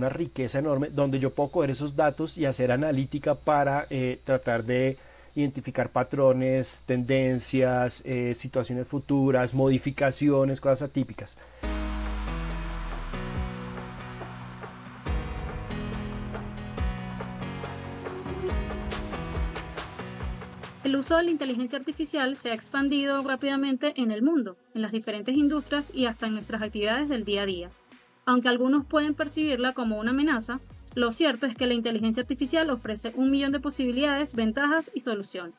una riqueza enorme donde yo puedo coger esos datos y hacer analítica para tratar de identificar patrones, tendencias, situaciones futuras, modificaciones, cosas atípicas. El uso de la inteligencia artificial se ha expandido rápidamente en el mundo, en las diferentes industrias y hasta en nuestras actividades del día a día. Aunque algunos pueden percibirla como una amenaza, lo cierto es que la inteligencia artificial ofrece un millón de posibilidades, ventajas y soluciones.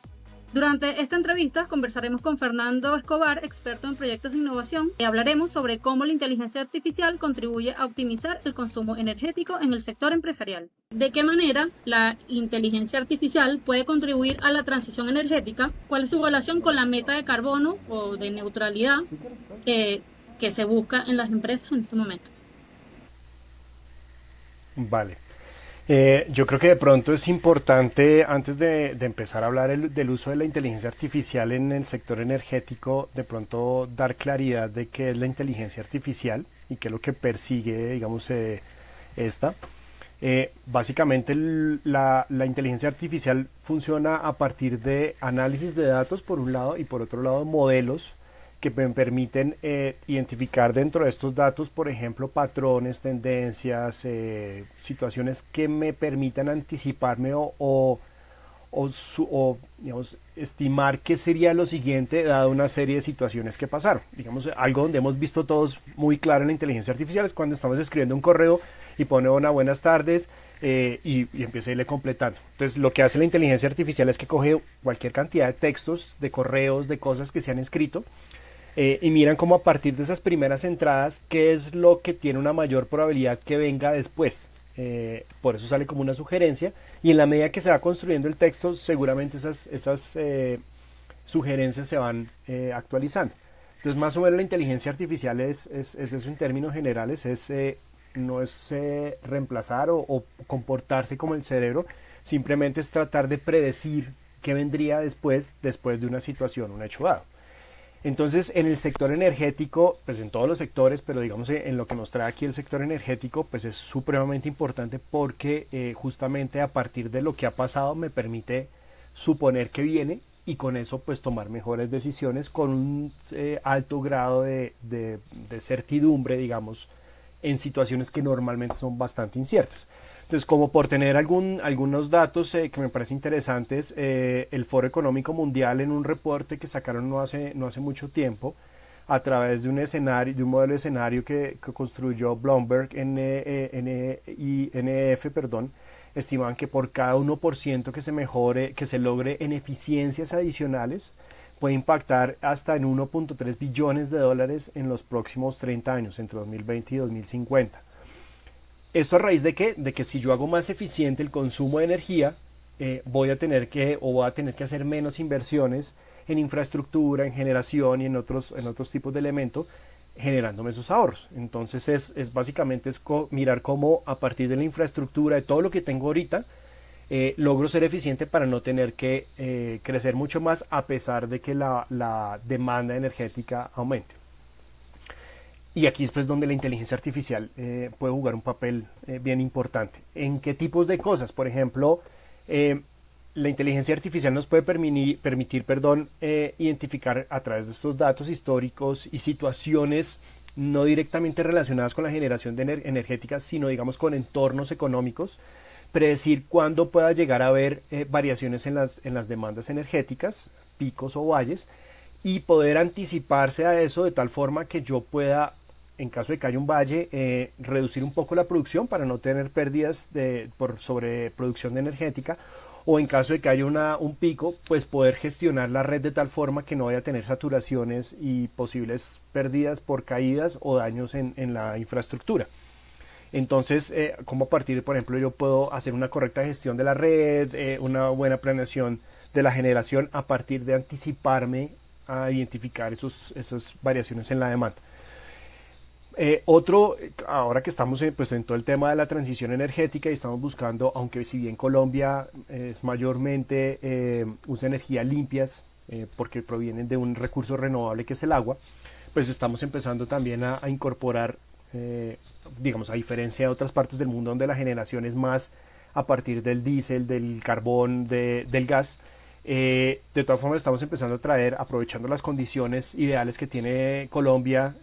Durante esta entrevista conversaremos con Fernando Escobar, experto en proyectos de innovación, y hablaremos sobre cómo la inteligencia artificial contribuye a optimizar el consumo energético en el sector empresarial. ¿De qué manera la inteligencia artificial puede contribuir a la transición energética? ¿Cuál es su relación con la meta de carbono o de neutralidad que se busca en las empresas en este momento? Vale. Yo creo que de pronto es importante, antes de empezar a hablar del uso de la inteligencia artificial en el sector energético, de pronto dar claridad de qué es la inteligencia artificial y qué es lo que persigue, digamos, esta. Básicamente la inteligencia artificial funciona a partir de análisis de datos por un lado y por otro lado modelos que me permiten identificar dentro de estos datos, por ejemplo, patrones, tendencias, situaciones que me permitan anticiparme o, digamos, estimar qué sería lo siguiente dado una serie de situaciones que pasaron. Digamos, algo donde hemos visto todos muy claro en la inteligencia artificial es cuando estamos escribiendo un correo y pone una buenas tardes y empieza a irle completando. Entonces, lo que hace la inteligencia artificial es que coge cualquier cantidad de textos, de correos, de cosas que se han escrito y miran como a partir de esas primeras entradas qué es lo que tiene una mayor probabilidad que venga después. Por eso sale como una sugerencia y en la medida que se va construyendo el texto seguramente esas sugerencias se van actualizando. Entonces más o menos la inteligencia artificial es eso en términos generales, no es reemplazar o comportarse como el cerebro, simplemente es tratar de predecir qué vendría después de una situación, un hecho dado. Entonces, en el sector energético, pues en todos los sectores, pero digamos en lo que nos trae aquí el sector energético, pues es supremamente importante porque justamente a partir de lo que ha pasado me permite suponer que viene y con eso pues tomar mejores decisiones con un alto grado de certidumbre, digamos, en situaciones que normalmente son bastante inciertas. Entonces, como por tener algunos datos que me parecen interesantes, el Foro Económico Mundial en un reporte que sacaron no hace mucho tiempo, a través de un escenario, de un modelo de escenario que construyó Bloomberg NF, perdón, estiman que por cada 1% que se mejore, que se logre en eficiencias adicionales, puede impactar hasta en 1.3 billones de dólares en los próximos 30 años, entre 2020 y 2050. ¿Esto a raíz de qué? De que si yo hago más eficiente el consumo de energía, voy a tener que hacer menos inversiones en infraestructura, en generación y en otros tipos de elementos, generándome esos ahorros. Entonces básicamente mirar cómo a partir de la infraestructura, de todo lo que tengo ahorita, logro ser eficiente para no tener que crecer mucho más a pesar de que la demanda energética aumente. Y aquí es pues donde la inteligencia artificial puede jugar un papel bien importante. ¿En qué tipos de cosas? Por ejemplo, la inteligencia artificial nos puede permitir identificar a través de estos datos históricos y situaciones no directamente relacionadas con la generación de energética, sino digamos con entornos económicos, predecir cuándo pueda llegar a haber variaciones en las demandas energéticas, picos o valles, y poder anticiparse a eso de tal forma que yo pueda, en caso de que haya un valle, reducir un poco la producción para no tener pérdidas por sobreproducción de energética, o en caso de que haya un pico, pues poder gestionar la red de tal forma que no vaya a tener saturaciones y posibles pérdidas por caídas o daños en la infraestructura. Entonces, como a partir, por ejemplo, yo puedo hacer una correcta gestión de la red, una buena planeación de la generación a partir de anticiparme a identificar esas variaciones en la demanda. Ahora que estamos pues, en todo el tema de la transición energética y estamos buscando, aunque si bien Colombia es mayormente usa energías limpias porque provienen de un recurso renovable que es el agua, pues estamos empezando también a incorporar digamos, a diferencia de otras partes del mundo donde la generación es más a partir del diésel, del carbón, del gas. De todas formas estamos empezando a traer, aprovechando las condiciones ideales que tiene Colombia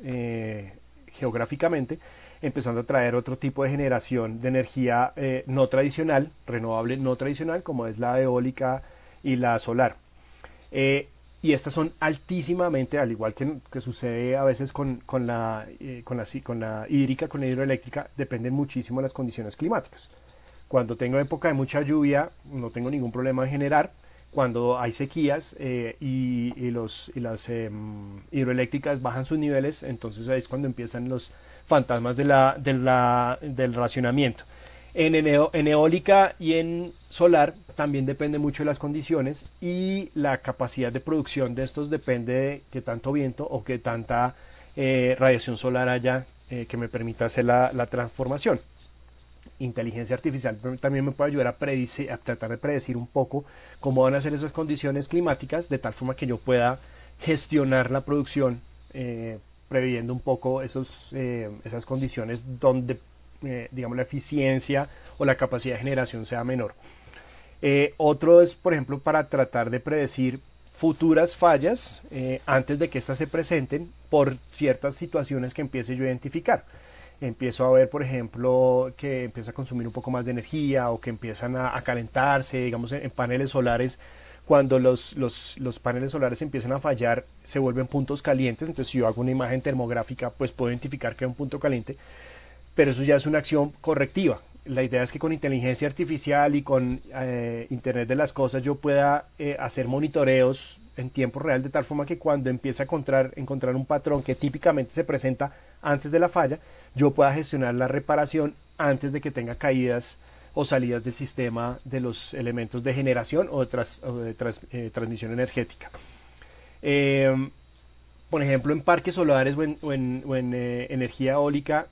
geográficamente, empezando a traer otro tipo de generación de energía no tradicional, renovable no tradicional, como es la eólica y la solar. Y estas son altísimamente, al igual que sucede a veces con la hídrica, con la hidroeléctrica, dependen muchísimo de las condiciones climáticas. Cuando tengo época de mucha lluvia, no tengo ningún problema en generar. Cuando hay sequías las hidroeléctricas bajan sus niveles, entonces ahí es cuando empiezan los fantasmas del racionamiento. En eólica y en solar también depende mucho de las condiciones y la capacidad de producción de estos depende de qué tanto viento o qué tanta radiación solar haya que me permita hacer la transformación. Inteligencia artificial también me puede ayudar a tratar de predecir un poco cómo van a ser esas condiciones climáticas, de tal forma que yo pueda gestionar la producción previendo un poco esas condiciones donde digamos la eficiencia o la capacidad de generación sea menor. Otro es, por ejemplo, para tratar de predecir futuras fallas antes de que éstas se presenten por ciertas situaciones que empiece yo a identificar. Empiezo a ver, por ejemplo, que empieza a consumir un poco más de energía o que empiezan a calentarse, digamos, en paneles solares. Cuando los paneles solares empiezan a fallar, se vuelven puntos calientes. Entonces, si yo hago una imagen termográfica, pues puedo identificar que hay un punto caliente. Pero eso ya es una acción correctiva. La idea es que con inteligencia artificial y con Internet de las cosas yo pueda hacer monitoreos en tiempo real de tal forma que cuando empiece a encontrar un patrón que típicamente se presenta antes de la falla, yo pueda gestionar la reparación antes de que tenga caídas o salidas del sistema de los elementos de generación o de transmisión energética. Por ejemplo, en parques solares o en energía eólica,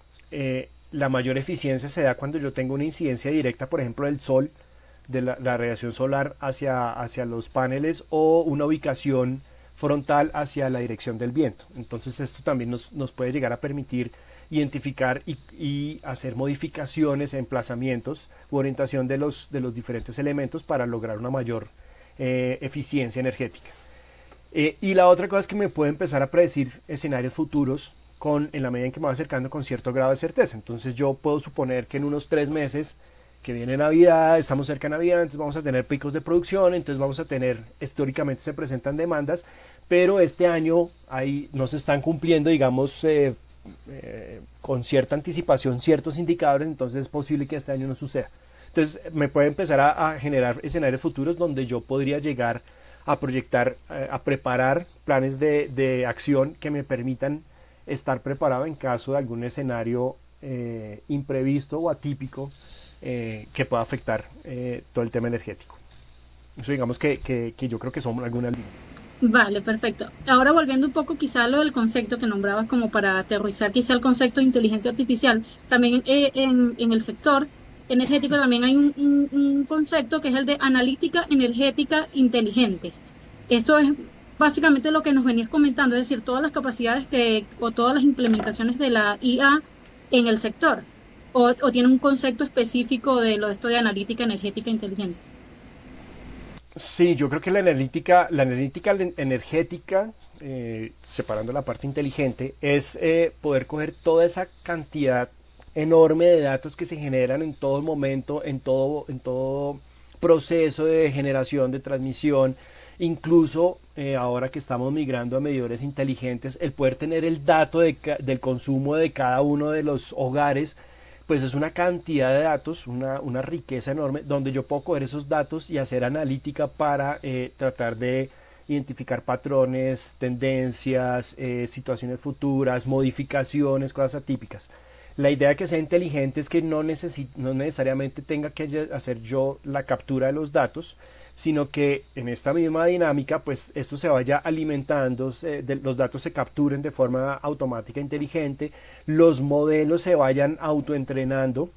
la mayor eficiencia se da cuando yo tengo una incidencia directa, por ejemplo, del sol, de la radiación solar hacia los paneles o una ubicación frontal hacia la dirección del viento. Entonces esto también nos puede llegar a permitir identificar y hacer modificaciones, emplazamientos u orientación de los diferentes elementos para lograr una mayor eficiencia energética. Y la otra cosa es que me puede empezar a predecir escenarios futuros en la medida en que me va acercando con cierto grado de certeza. Entonces yo puedo suponer que en unos 3 meses que viene Navidad, estamos cerca de Navidad, entonces vamos a tener picos de producción, entonces vamos a tener, históricamente se presentan demandas, pero este año ahí no se están cumpliendo, digamos, con cierta anticipación ciertos indicadores, entonces es posible que este año no suceda. Entonces me puede empezar a generar escenarios futuros donde yo podría llegar a proyectar, a preparar planes de acción que me permitan estar preparado en caso de algún escenario imprevisto o atípico que pueda afectar todo el tema energético. Eso digamos que yo creo que son algunas líneas. Vale, perfecto. Ahora volviendo un poco quizá a lo del concepto que nombrabas como para aterrizar quizá el concepto de inteligencia artificial, también en el sector energético también hay un concepto que es el de analítica energética inteligente. Esto es básicamente lo que nos venías comentando, es decir, todas las capacidades o todas las implementaciones de la IA en el sector, o tiene un concepto específico de lo de esto de analítica energética inteligente. Sí, yo creo que la analítica energética, separando la parte inteligente, es poder coger toda esa cantidad enorme de datos que se generan en todo momento, en todo proceso de generación, de transmisión, incluso ahora que estamos migrando a medidores inteligentes, el poder tener el dato del consumo de cada uno de los hogares, pues es una cantidad de datos, una riqueza enorme, donde yo puedo coger esos datos y hacer analítica para tratar de identificar patrones, tendencias, situaciones futuras, modificaciones, cosas atípicas. La idea de que sea inteligente es que no necesariamente tenga que hacer yo la captura de los datos, sino que en esta misma dinámica, pues esto se vaya alimentando, los datos se capturen de forma automática inteligente, los modelos se vayan autoentrenando,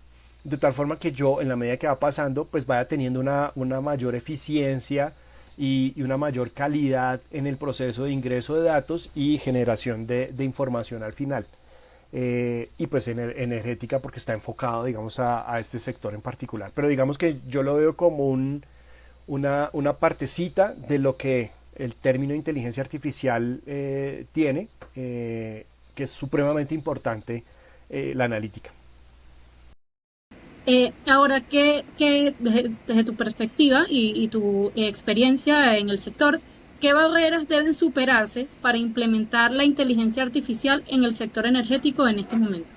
de tal forma que yo, en la medida que va pasando, pues vaya teniendo una mayor eficiencia y una mayor calidad en el proceso de ingreso de datos y generación de información al final. y pues energética porque está enfocado, digamos, a este sector en particular. Pero digamos que yo lo veo como una partecita de lo que el término inteligencia artificial tiene, que es supremamente importante la analítica. Ahora, desde tu perspectiva y tu experiencia en el sector, qué barreras deben superarse para implementar la inteligencia artificial en el sector energético en este momento?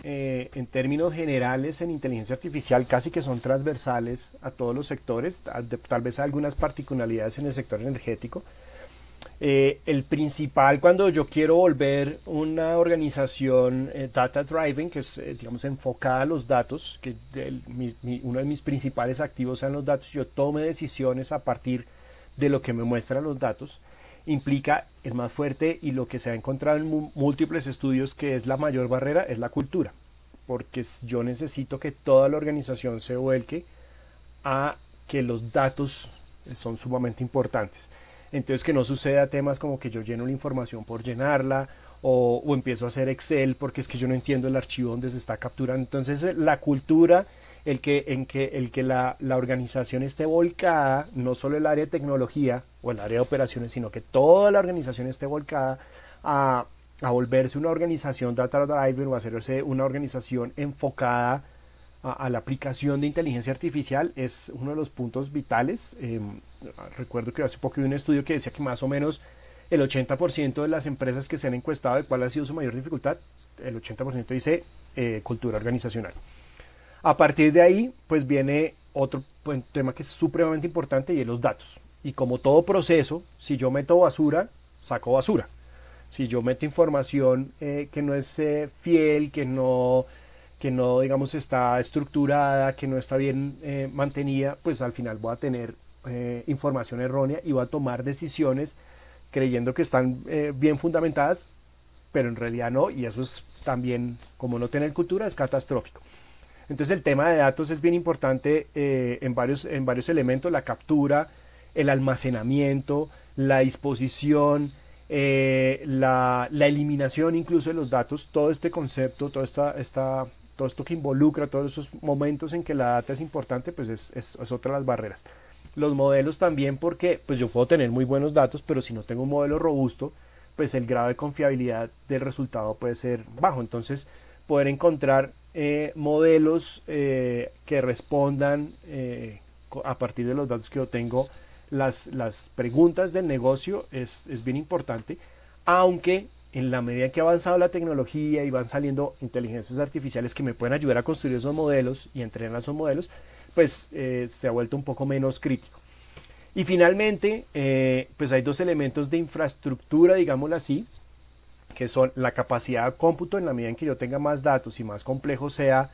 En términos generales en inteligencia artificial casi que son transversales a todos los sectores, tal vez algunas particularidades en el sector energético. El principal cuando yo quiero volver una organización data driven, que es digamos enfocada a los datos, que uno de mis principales activos sean los datos, yo tome decisiones a partir de lo que me muestran los datos, implica el más fuerte y lo que se ha encontrado en múltiples estudios que es la mayor barrera es la cultura, porque yo necesito que toda la organización se vuelque a que los datos son sumamente importantes. Entonces que no suceda temas como que yo lleno la información por llenarla o empiezo a hacer Excel porque es que yo no entiendo el archivo donde se está capturando. Entonces la cultura, el que la organización esté volcada, no solo el área de tecnología o el área de operaciones, sino que toda la organización esté volcada a volverse una organización data driven o a hacerse una organización enfocada a la aplicación de inteligencia artificial es uno de los puntos vitales. Recuerdo que hace poco vi un estudio que decía que más o menos el 80% de las empresas que se han encuestado de cuál ha sido su mayor dificultad, el 80% dice cultura organizacional. A partir de ahí, pues viene otro tema que es supremamente importante y es los datos. Y como todo proceso, si yo meto basura, saco basura. Si yo meto información que no es fiel, que no, digamos, está estructurada, que no está bien mantenida, pues al final voy a tener información errónea y voy a tomar decisiones creyendo que están bien fundamentadas, pero en realidad no, y eso es también, como no tener cultura, es catastrófico. Entonces el tema de datos es bien importante en varios elementos, la captura, el almacenamiento, la disposición, la eliminación incluso de los datos, todo este concepto, todo esto que involucra todos esos momentos en que la data es importante, pues es otra de las barreras. Los modelos también porque pues yo puedo tener muy buenos datos, pero si no tengo un modelo robusto, pues el grado de confiabilidad del resultado puede ser bajo. Entonces, poder encontrar modelos que respondan a partir de los datos que yo tengo las preguntas del negocio es bien importante, aunque en la medida que ha avanzado la tecnología y van saliendo inteligencias artificiales que me pueden ayudar a construir esos modelos y entrenar esos modelos, pues se ha vuelto un poco menos crítico. Y finalmente, pues hay dos elementos de infraestructura, digámoslo así, que son la capacidad de cómputo. En la medida en que yo tenga más datos y más complejo sea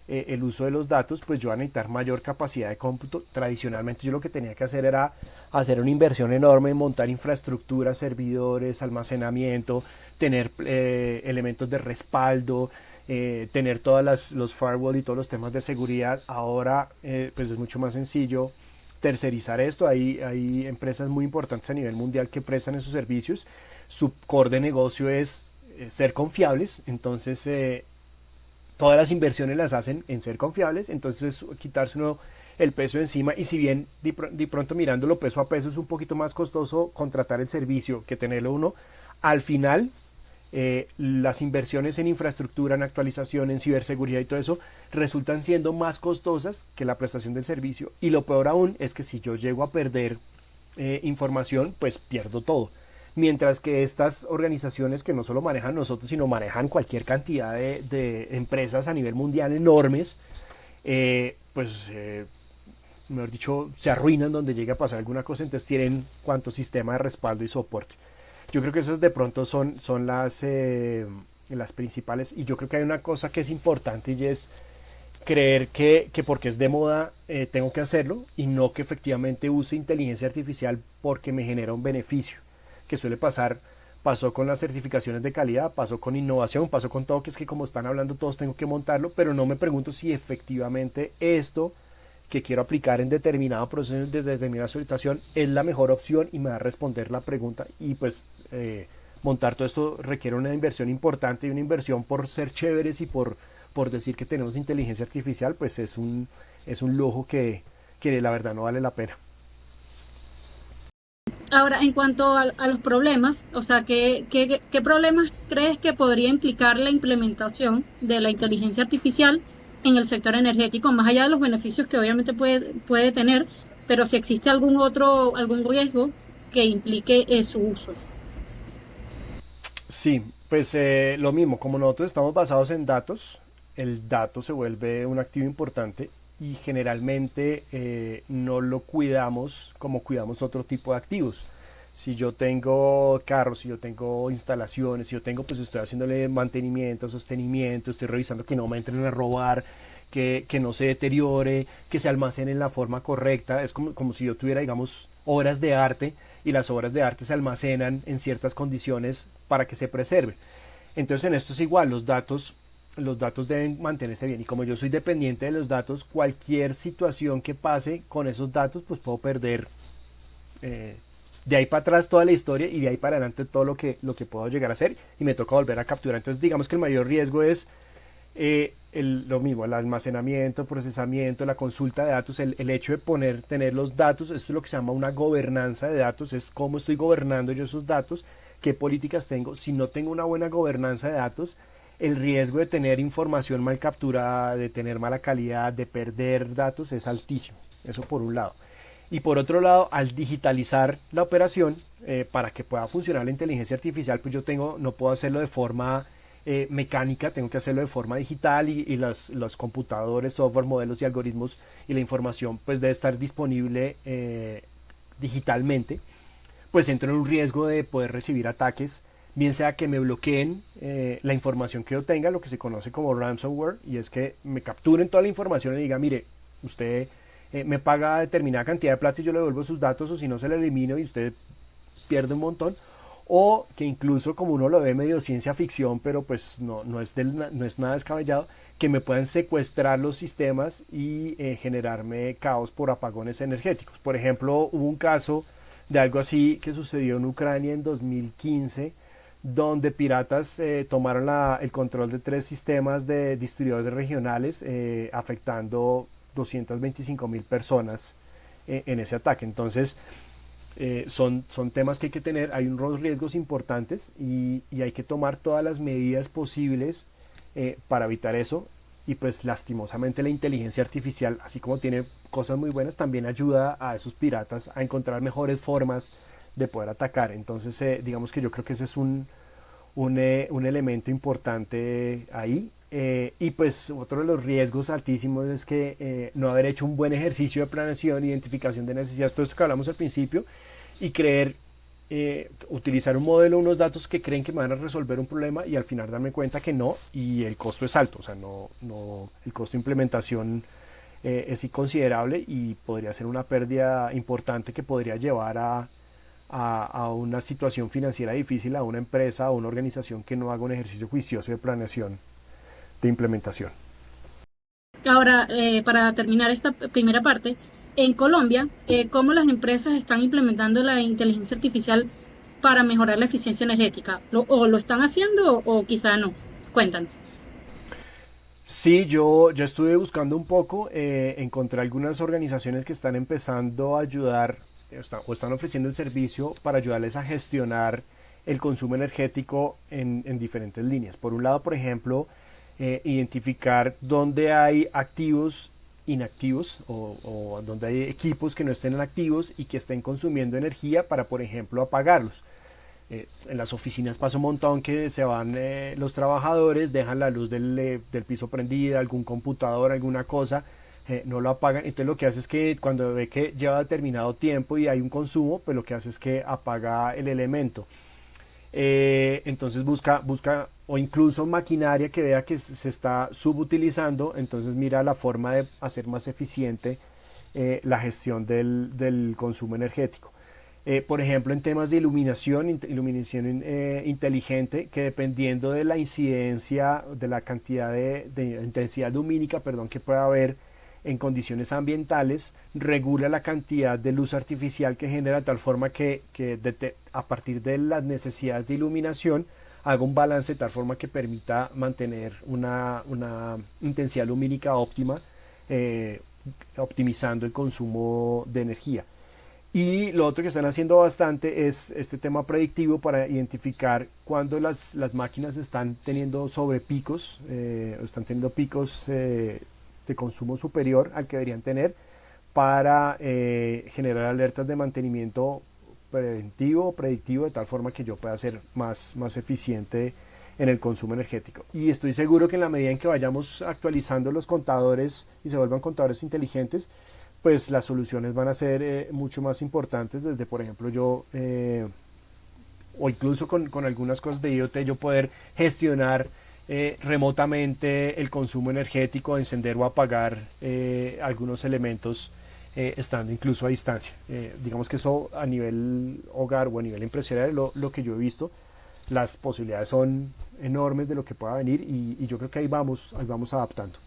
el uso de los datos, pues yo voy a necesitar mayor capacidad de cómputo. Tradicionalmente yo lo que tenía que hacer era hacer una inversión enorme en montar infraestructura, servidores, almacenamiento, tener elementos de respaldo, tener todas los firewall y todos los temas de seguridad. Ahora pues es mucho más sencillo tercerizar esto. Hay empresas muy importantes a nivel mundial que prestan esos servicios. Su core de negocio es ser confiables, entonces todas las inversiones las hacen en ser confiables, entonces quitarse uno el peso encima. Y si bien de pronto mirándolo peso a peso es un poquito más costoso contratar el servicio que tenerlo uno, al final las inversiones en infraestructura, en actualización, en ciberseguridad y todo eso resultan siendo más costosas que la prestación del servicio. Y lo peor aún es que si yo llego a perder información, pues pierdo todo. Mientras que estas organizaciones que no solo manejan nosotros, sino manejan cualquier cantidad de empresas a nivel mundial enormes, mejor dicho, se arruinan donde llegue a pasar alguna cosa, entonces tienen cuanto sistema de respaldo y soporte. Yo creo que esas de pronto son las principales, y yo creo que hay una cosa que es importante y es creer que porque es de moda tengo que hacerlo y no que efectivamente use inteligencia artificial porque me genera un beneficio, que suele pasar. Pasó con las certificaciones de calidad, pasó con innovación, pasó con todo, que es que como están hablando todos tengo que montarlo, pero no me pregunto si efectivamente esto que quiero aplicar en determinado proceso, de determinada situación, es la mejor opción y me va a responder la pregunta. Y pues montar todo esto requiere una inversión importante y una inversión por ser chéveres y por decir que tenemos inteligencia artificial, pues es un lujo que la verdad no vale la pena. Ahora, en cuanto a los problemas, o sea, ¿qué problemas crees que podría implicar la implementación de la inteligencia artificial en el sector energético, más allá de los beneficios que obviamente puede tener, pero si existe algún riesgo que implique su uso? Sí, pues lo mismo, como nosotros estamos basados en datos, el dato se vuelve un activo importante y generalmente no lo cuidamos como cuidamos otro tipo de activos. Si yo tengo carros, si yo tengo instalaciones, si yo tengo, pues estoy haciéndole mantenimiento, sostenimiento, estoy revisando que no me entren a robar, que no se deteriore, que se almacene en la forma correcta. Es como si yo tuviera, digamos, obras de arte y las obras de arte se almacenan en ciertas condiciones para que se preserve. Entonces en esto es igual, los datos deben mantenerse bien y como yo soy dependiente de los datos, cualquier situación que pase con esos datos, pues puedo perder eh, de ahí para atrás toda la historia y de ahí para adelante todo lo que puedo llegar a hacer y me toca volver a capturar. Entonces digamos que el mayor riesgo es lo mismo, el almacenamiento, procesamiento, la consulta de datos, el hecho de tener los datos, esto es lo que se llama una gobernanza de datos, es cómo estoy gobernando yo esos datos, qué políticas tengo. Si no tengo una buena gobernanza de datos, el riesgo de tener información mal capturada, de tener mala calidad, de perder datos es altísimo. Eso por un lado. Y por otro lado, al digitalizar la operación, para que pueda funcionar la inteligencia artificial, pues no puedo hacerlo de forma mecánica, tengo que hacerlo de forma digital y los computadores, software, modelos y algoritmos y la información pues debe estar disponible digitalmente, pues entro en un riesgo de poder recibir ataques, bien sea que me bloqueen la información que yo tenga, lo que se conoce como ransomware, y es que me capturen toda la información y diga, mire, usted me paga determinada cantidad de plata y yo le devuelvo sus datos, o si no se le elimino y usted pierde un montón, o que incluso como uno lo ve medio ciencia ficción, pero pues no es nada descabellado, que me puedan secuestrar los sistemas y generarme caos por apagones energéticos. Por ejemplo, hubo un caso de algo así que sucedió en Ucrania en 2015, donde piratas tomaron el control de 3 sistemas de distribuidores regionales, afectando 225.000 personas en ese ataque. Entonces, son temas que hay que tener, hay unos riesgos importantes y hay que tomar todas las medidas posibles para evitar eso. Y pues lastimosamente la inteligencia artificial, así como tiene cosas muy buenas, también ayuda a esos piratas a encontrar mejores formas de poder atacar. Entonces digamos que yo creo que ese es un elemento importante ahí. Y pues otro de los riesgos altísimos es que no haber hecho un buen ejercicio de planeación, identificación de necesidades, todo esto que hablamos al principio, y utilizar un modelo, unos datos que creen que me van a resolver un problema y al final darme cuenta que no, y el costo es alto, o sea, el costo de implementación es inconsiderable y podría ser una pérdida importante que podría llevar a una situación financiera difícil a una empresa o una organización que no haga un ejercicio juicioso de planeación de implementación. Ahora, para terminar esta primera parte, en Colombia, ¿cómo las empresas están implementando la inteligencia artificial para mejorar la eficiencia energética? ¿O lo están haciendo o quizá no? Cuéntanos. Sí, yo estuve buscando un poco, encontré algunas organizaciones que están empezando a ayudar o están ofreciendo el servicio para ayudarles a gestionar el consumo energético en diferentes líneas. Por un lado, por ejemplo, identificar dónde hay activos inactivos o donde hay equipos que no estén activos y que estén consumiendo energía para, por ejemplo, apagarlos. En las oficinas pasa un montón que se van los trabajadores, dejan la luz del piso prendida, algún computador, alguna cosa, no lo apagan. Entonces lo que hace es que cuando ve que lleva determinado tiempo y hay un consumo, pues lo que hace es que apaga el elemento. Entonces busca o incluso maquinaria que vea que se está subutilizando, entonces mira la forma de hacer más eficiente la gestión del consumo energético. Por ejemplo, en temas de iluminación inteligente, que dependiendo de la incidencia, de la cantidad de intensidad lumínica, perdón, que pueda haber en condiciones ambientales, regula la cantidad de luz artificial que genera de tal forma que a partir de las necesidades de iluminación haga un balance de tal forma que permita mantener una intensidad lumínica óptima, optimizando el consumo de energía. Y lo otro que están haciendo bastante es este tema predictivo para identificar cuando las máquinas están teniendo sobrepicos, están teniendo picos de consumo superior al que deberían tener, para generar alertas de mantenimiento preventivo o predictivo, de tal forma que yo pueda ser más eficiente en el consumo energético. Y estoy seguro que en la medida en que vayamos actualizando los contadores y se vuelvan contadores inteligentes, pues las soluciones van a ser mucho más importantes, desde por ejemplo o incluso con algunas cosas de IoT, yo poder gestionar remotamente el consumo energético, encender o apagar algunos elementos estando incluso a distancia. Digamos que eso a nivel hogar o a nivel empresarial es lo que yo he visto. Las posibilidades son enormes de lo que pueda venir y yo creo que ahí vamos adaptando.